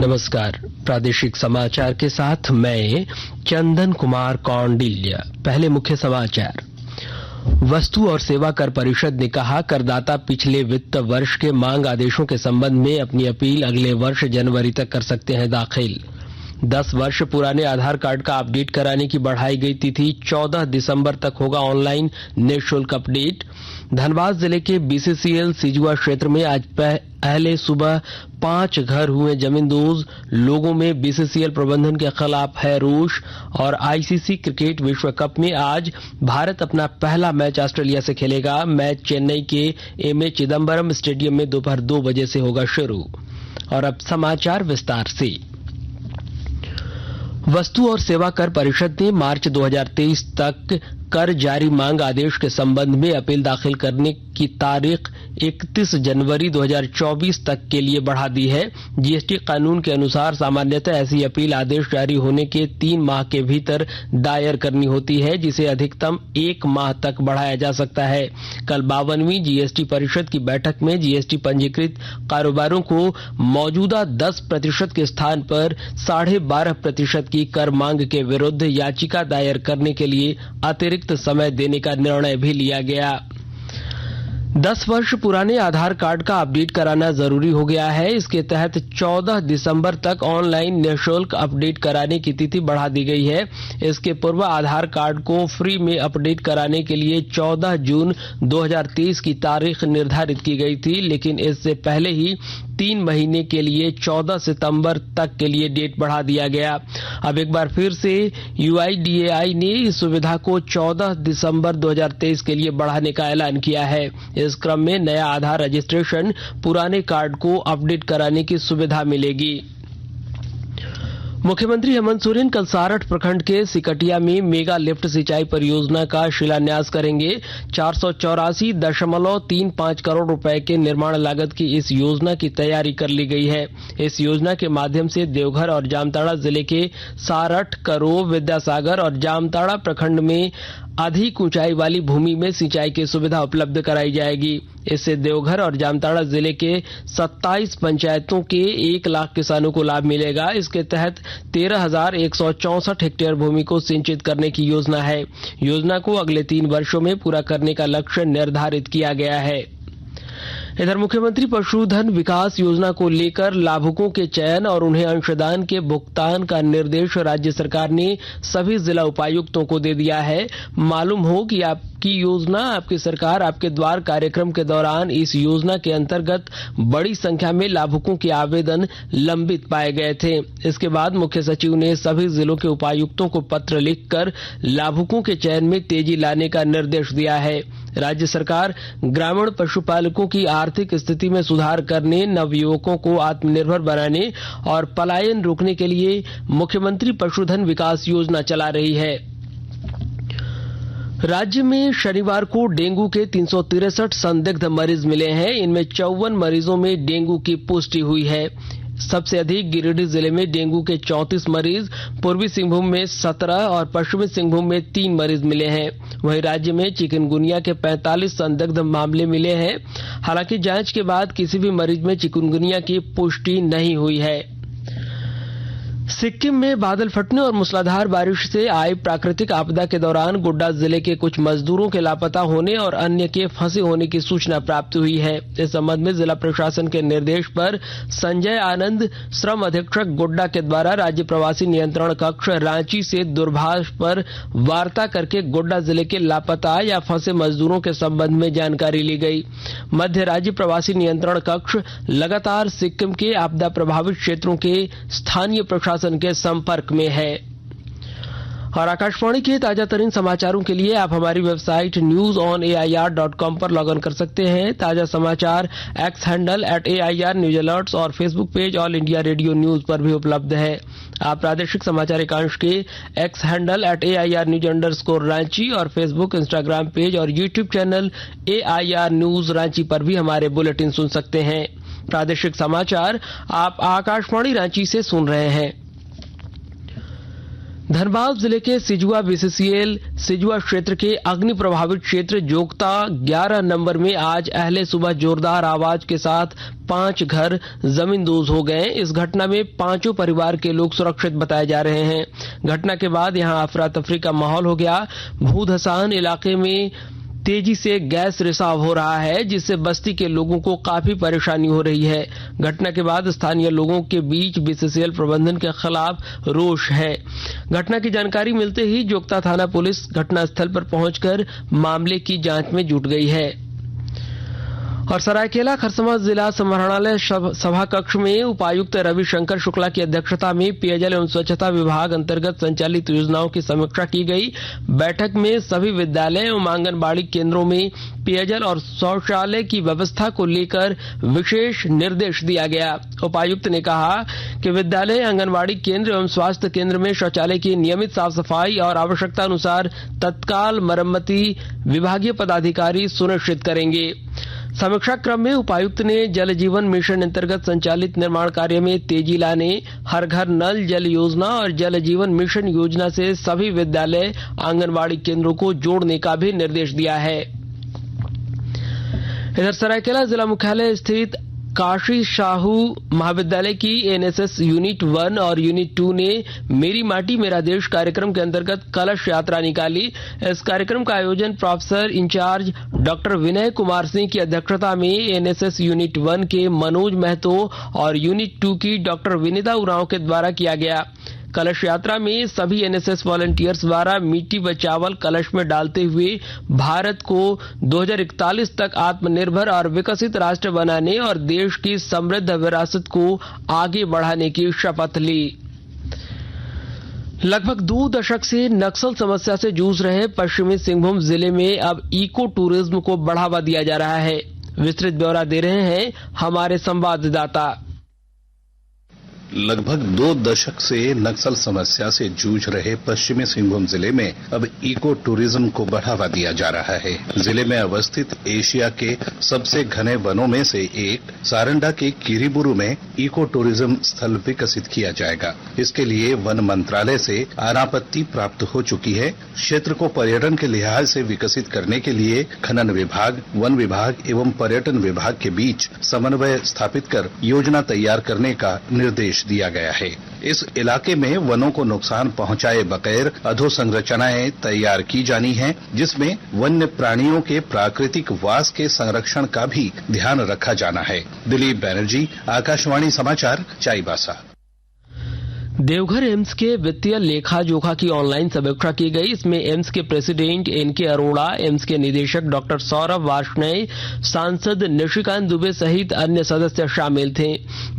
नमस्कार, प्रादेशिक समाचार के साथ मैं चंदन कुमार कौंडिल्य। पहले मुख्य समाचार। वस्तु और सेवा कर परिषद ने कहा, करदाता पिछले वित्त वर्ष के मांग आदेशों के संबंध में अपनी अपील अगले वर्ष जनवरी तक कर सकते हैं दाखिल। 10 वर्ष पुराने आधार कार्ड का अपडेट कराने की बढ़ाई गई तिथि 14 दिसंबर तक होगा ऑनलाइन निःशुल्क अपडेट। धनबाद जिले के बीसीसीएल सिजुआ क्षेत्र में आज पहले सुबह 5 घर हुए जमींदोज। लोगों में बीसीसीएल प्रबंधन के खिलाफ है रोष। और आईसीसी क्रिकेट विश्व कप में आज भारत अपना पहला मैच ऑस्ट्रेलिया से खेलेगा। मैच चेन्नई के एमए चिदम्बरम स्टेडियम में दोपहर 2 बजे से होगा शुरू। और अब समाचार विस्तार से। वस्तु और सेवा कर परिषद ने मार्च 2023 तक कर जारी मांग आदेश के संबंध में अपील दाखिल करने की तारीख 31 जनवरी 2024 तक के लिए बढ़ा दी है। जीएसटी कानून के अनुसार सामान्यतः ऐसी अपील आदेश जारी होने के 3 माह के भीतर दायर करनी होती है, जिसे अधिकतम 1 माह तक बढ़ाया जा सकता है। कल 52वीं जीएसटी परिषद की बैठक में जीएसटी पंजीकृत कारोबारों को मौजूदा 10% के स्थान पर 12.5% की कर मांग के विरुद्ध याचिका दायर करने के लिए अतिरिक्त समय देने का निर्णय भी लिया गया। 10 वर्ष पुराने आधार कार्ड का अपडेट कराना जरूरी हो गया है। इसके तहत 14 दिसंबर तक ऑनलाइन निःशुल्क अपडेट कराने की तिथि बढ़ा दी गई है। इसके पूर्व आधार कार्ड को फ्री में अपडेट कराने के लिए 14 जून 2023 की तारीख निर्धारित की गई थी, लेकिन इससे पहले ही 3 महीने के लिए 14 सितंबर तक के लिए डेट बढ़ा दिया गया। अब एक बार फिर से यूआईडीएआई ने इस सुविधा को 14 दिसंबर 2023 के लिए बढ़ाने का ऐलान किया है। इस क्रम में नया आधार रजिस्ट्रेशन, पुराने कार्ड को अपडेट कराने की सुविधा मिलेगी। मुख्यमंत्री हेमंत सोरेन कल सारठ प्रखंड के सिकटिया में मेगा लिफ्ट सिंचाई परियोजना का शिलान्यास करेंगे। 484.35 करोड़ रुपए के निर्माण लागत की इस योजना की तैयारी कर ली गई है। इस योजना के माध्यम से देवघर और जामताड़ा जिले के सारठ, करो, विद्यासागर और जामताड़ा प्रखंड में अधिक ऊंचाई वाली भूमि में सिंचाई की सुविधा उपलब्ध कराई जाएगी। इससे देवघर और जामताड़ा जिले के 27 पंचायतों के 1 लाख किसानों को लाभ मिलेगा। इसके तहत 13,164 हेक्टेयर भूमि को सिंचित करने की योजना है। योजना को अगले 3 वर्षों में पूरा करने का लक्ष्य निर्धारित किया गया है। इधर मुख्यमंत्री पशुधन विकास योजना को लेकर लाभुकों के चयन और उन्हें अंशदान के भुगतान का निर्देश राज्य सरकार ने सभी जिला उपायुक्तों को दे दिया है। मालूम हो कि आपकी योजना आपकी सरकार आपके द्वार कार्यक्रम के दौरान इस योजना के अंतर्गत बड़ी संख्या में लाभुकों के आवेदन लंबित पाए गए थे। इसके बाद मुख्य सचिव ने सभी जिलों के उपायुक्तों को पत्र लिखकर लाभुकों के चयन में तेजी लाने का निर्देश दिया है। राज्य सरकार ग्रामीण पशुपालकों की आर्थिक स्थिति में सुधार करने, नवयुवकों को आत्मनिर्भर बनाने और पलायन रोकने के लिए मुख्यमंत्री पशुधन विकास योजना चला रही है। राज्य में शनिवार को डेंगू के 363 संदिग्ध मरीज मिले हैं। इनमें 54 मरीजों में डेंगू की पुष्टि हुई है। सबसे अधिक गिरिडीह जिले में डेंगू के 34 मरीज, पूर्वी सिंहभूम में 17 और पश्चिमी सिंहभूम में 3 मरीज मिले हैं। वहीं राज्य में चिकनगुनिया के 45 संदिग्ध मामले मिले हैं। हालांकि जांच के बाद किसी भी मरीज में चिकनगुनिया की पुष्टि नहीं हुई है। सिक्किम में बादल फटने और मूसलाधार बारिश से आई प्राकृतिक आपदा के दौरान गोड्डा जिले के कुछ मजदूरों के लापता होने और अन्य के फंसे होने की सूचना प्राप्त हुई है। इस संबंध में जिला प्रशासन के निर्देश पर संजय आनंद, श्रम अधीक्षक गोड्डा के द्वारा राज्य प्रवासी नियंत्रण कक्ष रांची से दूरभाष पर वार्ता करके गोड्डा जिले के लापता या फंसे मजदूरों के संबंध में जानकारी ली गई। मध्य राज्य प्रवासी नियंत्रण कक्ष लगातार सिक्किम के आपदा प्रभावित क्षेत्रों के स्थानीय प्रशासन के संपर्क में है। और आकाशवाणी के ताजा तरीन समाचारों के लिए आप हमारी वेबसाइट newsonair.com पर लॉग इन कर सकते हैं। ताजा समाचार X handle @AIR news alerts और Facebook page All India Radio News पर भी उपलब्ध है। आप प्रादेशिक समाचार एकांश के एक्स हैंडल @AIR न्यूज _ और फेसबुक, इंस्टाग्राम पेज और YouTube channel AIR news Ranchi पर भी हमारे बुलेटिन सुन सकते हैं। प्रादेशिक समाचार आप आकाशवाणी रांची से सुन रहे हैं। धनबाद जिले के सिजुआ बीसीसीएल सिजुआ क्षेत्र के अग्नि प्रभावित क्षेत्र जोगता 11 नंबर में आज अहले सुबह जोरदार आवाज के साथ 5 घर जमींदोज हो गए। इस घटना में 5 परिवार के लोग सुरक्षित बताए जा रहे हैं। घटना के बाद यहां अफरा तफरी का माहौल हो गया। भूधसान इलाके में तेजी से गैस रिसाव हो रहा है, जिससे बस्ती के लोगों को काफी परेशानी हो रही है। घटना के बाद स्थानीय लोगों के बीच बीसीसीएल प्रबंधन के खिलाफ रोष है। घटना की जानकारी मिलते ही जोगता थाना पुलिस घटनास्थल पर पहुंचकर मामले की जांच में जुट गई है। और सरायकेला खरसावां जिला समाहरणालय सभा कक्ष में उपायुक्त रविशंकर शुक्ला की अध्यक्षता में पेयजल एवं स्वच्छता विभाग अंतर्गत संचालित योजनाओं की समीक्षा की गई। बैठक में सभी विद्यालय एवं आंगनबाड़ी केंद्रों में पेयजल और शौचालय की व्यवस्था को लेकर विशेष निर्देश दिया गया। उपायुक्त ने कहा कि विद्यालय, आंगनबाड़ी केंद्र एवं स्वास्थ्य केंद्र में शौचालय की नियमित साफ सफाई और आवश्यकता अनुसार तत्काल मरम्मति विभागीय पदाधिकारी सुनिश्चित करेंगे। समीक्षा क्रम में उपायुक्त ने जल जीवन मिशन अंतर्गत संचालित निर्माण कार्य में तेजी लाने, हर घर नल जल योजना और जल जीवन मिशन योजना से सभी विद्यालय, आंगनबाड़ी केंद्रों को जोड़ने का भी निर्देश दिया है। इधर सरायकेला जिला मुख्यालय स्थित काशी साहू महाविद्यालय की एनएसएस यूनिट 1 और यूनिट 2 ने मेरी माटी मेरा देश कार्यक्रम के अंतर्गत कलश यात्रा निकाली। इस कार्यक्रम का आयोजन professor in charge doctor Vinay Kumar Singh की अध्यक्षता में एनएसएस यूनिट 1 के मनोज महतो और यूनिट 2 की डॉक्टर विनिता उरांव के द्वारा किया गया। कलश यात्रा में सभी एनएसएस वॉलंटियर्स द्वारा मिट्टी व चावल कलश में डालते हुए भारत को 2041 तक आत्मनिर्भर और विकसित राष्ट्र बनाने और देश की समृद्ध विरासत को आगे बढ़ाने की शपथ ली। लगभग 2 दशक से नक्सल समस्या से जूझ रहे पश्चिमी सिंहभूम जिले में अब इको टूरिज्म को बढ़ावा दिया जा रहा है। विस्तृत ब्यौरा दे रहे हैं हमारे संवाददाता। लगभग 2 दशक से नक्सल समस्या से जूझ रहे पश्चिमी सिंहभूम जिले में अब इको टूरिज्म को बढ़ावा दिया जा रहा है। जिले में अवस्थित एशिया के सबसे घने वनों में से एक सारंडा के किरीबुरु में इको टूरिज्म स्थल विकसित किया जाएगा। इसके लिए वन मंत्रालय से अनापत्ति प्राप्त हो चुकी है। क्षेत्र को पर्यटन के लिहाज से विकसित करने के लिए खनन विभाग, वन विभाग एवं पर्यटन विभाग के बीच समन्वय स्थापित कर योजना तैयार करने का निर्देश दिया गया है। इस इलाके में वनों को नुकसान पहुंचाए बगैर अधोसंरचनाएं तैयार की जानी हैं, जिसमें वन्य प्राणियों के प्राकृतिक वास के संरक्षण का भी ध्यान रखा जाना है। दिलीप बैनर्जी, आकाशवाणी समाचार, चाईबासा। देवघर एम्स के वित्तीय लेखा जोखा की ऑनलाइन समीक्षा की गई। इसमें एम्स के प्रेसिडेंट एनके अरोड़ा, एम्स के निदेशक डॉक्टर सौरभ वार्ष्णेय, सांसद निशिकांत दुबे सहित अन्य सदस्य शामिल थे।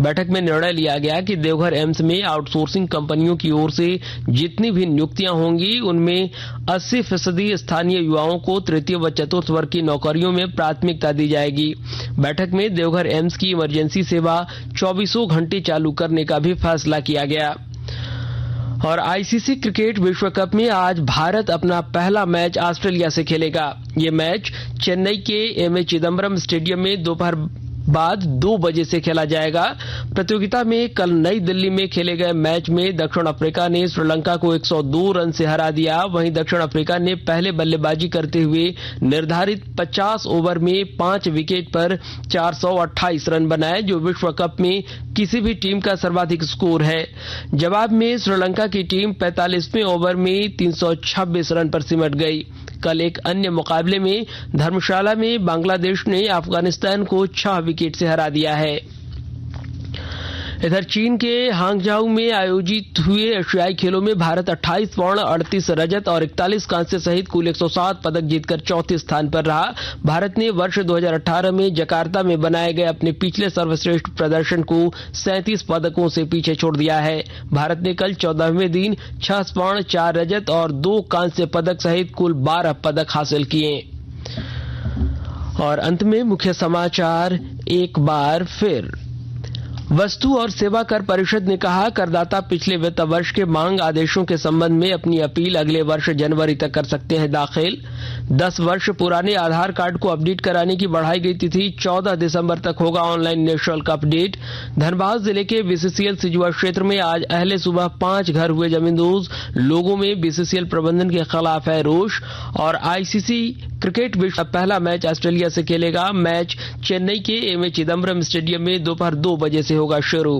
बैठक में निर्णय लिया गया कि देवघर एम्स में आउटसोर्सिंग कंपनियों की ओर से जितनी भी नियुक्तियां होंगी उनमें 80% स्थानीय युवाओं को तृतीय व चतुर्थ वर्ग की नौकरियों में प्राथमिकता दी जाएगी। बैठक में देवघर एम्स की इमरजेंसी सेवा 24 घंटे चालू करने का भी फैसला किया गया। और आईसीसी क्रिकेट विश्व कप में आज भारत अपना पहला मैच ऑस्ट्रेलिया से खेलेगा। ये मैच चेन्नई के एमए चिदम्बरम स्टेडियम में दोपहर बाद 2 बजे से खेला जाएगा। प्रतियोगिता में कल नई दिल्ली में खेले गए मैच में दक्षिण अफ्रीका ने श्रीलंका को 102 रन से हरा दिया। वहीं दक्षिण अफ्रीका ने पहले बल्लेबाजी करते हुए निर्धारित 50 ओवर में 5 विकेट पर 428 रन बनाए, जो विश्व कप में किसी भी टीम का सर्वाधिक स्कोर है। जवाब में श्रीलंका की टीम 45वें ओवर में 326 रन पर सिमट गई। कल एक अन्य मुकाबले में धर्मशाला में बांग्लादेश ने अफगानिस्तान को 6 विकेट से हरा दिया है। इधर चीन के हांगझाऊ में आयोजित हुए एशियाई खेलों में भारत 28 स्वर्ण, 38 रजत और 41 कांस्य सहित कुल 107 पदक जीतकर चौथे स्थान पर रहा। भारत ने वर्ष 2018 में जकार्ता में बनाए गए अपने पिछले सर्वश्रेष्ठ प्रदर्शन को 37 पदकों से पीछे छोड़ दिया है। भारत ने कल 14वें दिन 6 स्वर्ण, 4 रजत और 2 कांस्य पदक सहित कुल 12 पदक हासिल किए। और अंत में मुख्य समाचार एक बार फिर। वस्तु और सेवा कर परिषद ने कहा, करदाता पिछले वित्त वर्ष के मांग आदेशों के संबंध में अपनी अपील अगले वर्ष जनवरी तक कर सकते हैं दाखिल। 10 वर्ष पुराने आधार कार्ड को अपडेट कराने की बढ़ाई गई तिथि 14 दिसंबर तक होगा ऑनलाइन निःशुल्क अपडेट। धनबाद जिले के बीसीसीएल सिजुआ क्षेत्र में आज अहले सुबह 5 घर हुए जमींदोज। लोगों में बीसीसीएल प्रबंधन के खिलाफ है रोष। और आईसीसी क्रिकेट विश्व कप पहला मैच ऑस्ट्रेलिया से खेलेगा। मैच चेन्नई के एमए चिदम्बरम स्टेडियम में दोपहर 2 बजे से होगा शुरू।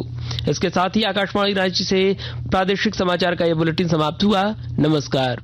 इसके साथ ही आकाशवाणी रांची से प्रादेशिक समाचार का ये बुलेटिन समाप्त हुआ। नमस्कार।